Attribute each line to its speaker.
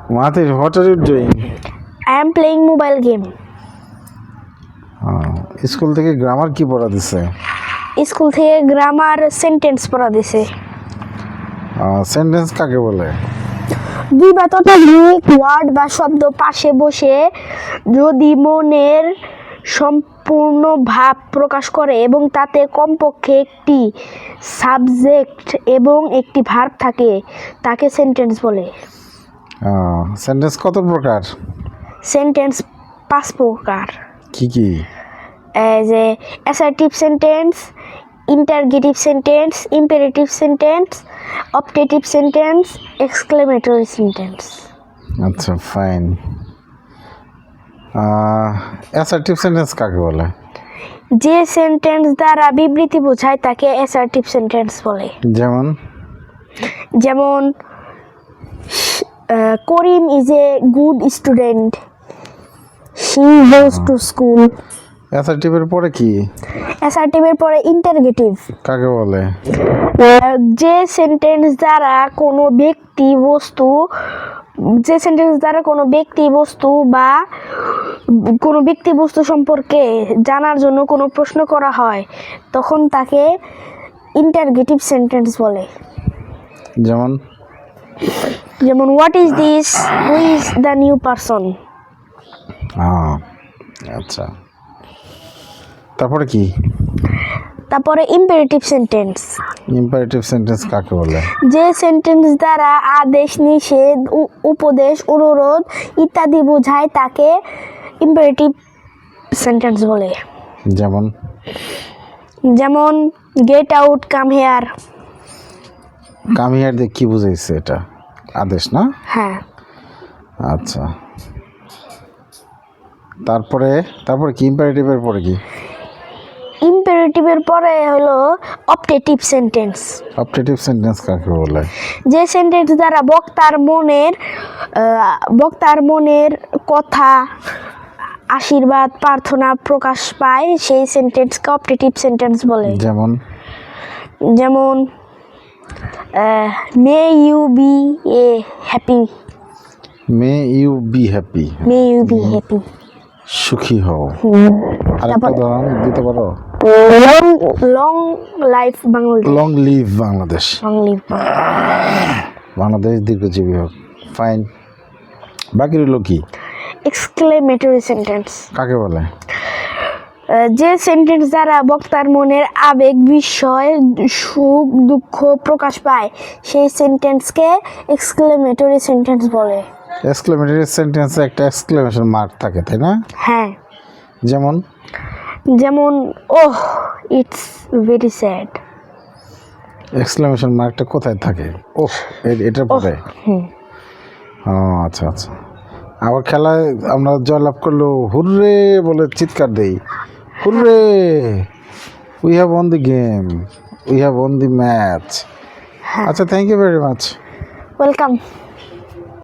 Speaker 1: Mahathir, what are you doing?
Speaker 2: I am playing mobile game.
Speaker 1: School থেকে grammar কি পড়া দিছে?
Speaker 2: স্কুল থেকে গ্রামার সেন্টেন্স পড়া দিছে।
Speaker 1: সেন্টেন্স কাকে বলে?
Speaker 2: দুই বা ততোধিক ওয়ার্ড বা শব্দ পাশে বসে যদি মনের সম্পূর্ণ ভাব প্রকাশ করে এবং তাতে কমপক্ষে একটি সাবজেক্ট এবং একটি ভার্ব থাকে তাকে সেন্টেন্স বলে।
Speaker 1: সেন্টেন্স কত প্রকার?
Speaker 2: সেন্টেন্স 5 প্রকার।
Speaker 1: কি কি?
Speaker 2: যে assertive sentence, interrogative sentence, imperative sentence, optative sentence, exclamatory sentence.
Speaker 1: আচ্ছা, ফাইন। অ্যাসার্টিভ সেন্টেন্স কাকে বলে?
Speaker 2: যে সেন্টেন্স দ্বারা বিবৃতি বোঝায় তাকে অ্যাসার্টিভ সেন্টেন্স বলে।
Speaker 1: যেমন
Speaker 2: যেমন Karim is a good student, she goes to school.
Speaker 1: অ্যাসার্টিভের পরে কি?
Speaker 2: অ্যাসার্টিভের পরে ইন্টারগেটিভ।
Speaker 1: কাকে বলে?
Speaker 2: যে সেন্টেন্স দ্বারা কোনো ব্যক্তি বস্তু বা কোনো ব্যক্তি বস্তু সম্পর্কে জানার জন্য কোনো প্রশ্ন করা হয় তখন তাকে ইন্টারগেটিভ সেন্টেন্স বলে। যেমন what is this, who is the new person.
Speaker 1: আচ্ছা, তারপরে কি?
Speaker 2: তারপরে ইম্পারেটিভ সেন্টেন্স।
Speaker 1: ইম্পারেটিভ সেন্টেন্স কাকে বলে?
Speaker 2: যে সেন্টেন্স দ্বারা আদেশ, নিষেধ, উপদেশ, অনুরোধ ইত্যাদি বোঝায় তাকে ইম্পারেটিভ সেন্টেন্স বলে। যেমন get out, come here.
Speaker 1: Come here দিয়ে কি বুঝাইছে? এটা আদেশ না?
Speaker 2: হ্যাঁ।
Speaker 1: আচ্ছা, তারপরে কি? ইম্পারেটিভের পরে কি?
Speaker 2: ইম্পারেটিভের পরে হলো অপটেটিভ সেন্টেন্স।
Speaker 1: অপটেটিভ সেন্টেন্স কাকে বলে?
Speaker 2: যে সেন্টেন্স দ্বারা বক্তার মনের কথা, আশীর্বাদ, প্রার্থনা প্রকাশ পায় সেই সেন্টেন্সকে অপটেটিভ সেন্টেন্স বলে। যেমন may you be happy.
Speaker 1: May you be happy. সুখী হও। আরেকটা উদাহরণ দিতে পারো?
Speaker 2: Long life Bangladesh.
Speaker 1: Long live Bangladesh. Bangladesh দীর্ঘজীবী হোক। ফাইন। বাকি রইল কি?
Speaker 2: এক্সক্লেমেটরি সেন্টেন্স
Speaker 1: কাকে বলে?
Speaker 2: যে সেন্টেন্স দ্বারা বক্তার মনের আবেগ, বিস্ময়, সুখ, দুঃখ প্রকাশ পায় সেই সেন্টেন্সকে এক্সক্লেমেটরি সেন্টেন্স বলে।
Speaker 1: এক্সক্লেমেটরি সেন্টেন্সে একটা এক্সক্লেমেশন মার্ক থাকে, তাই না?
Speaker 2: হ্যাঁ।
Speaker 1: যেমন
Speaker 2: ওহ ইটস ভেরি স্যাড।
Speaker 1: এক্সক্লেমেশন মার্কটা কোথায় থাকে? ওহ, এটার পরে? আচ্ছা। আবার খেলায় আমরা জয়লাভ করলো হুররে বলে চিৎকার দেই, hurray, we have won the game, we have won the match. আচ্ছা, thank you very much.
Speaker 2: Welcome.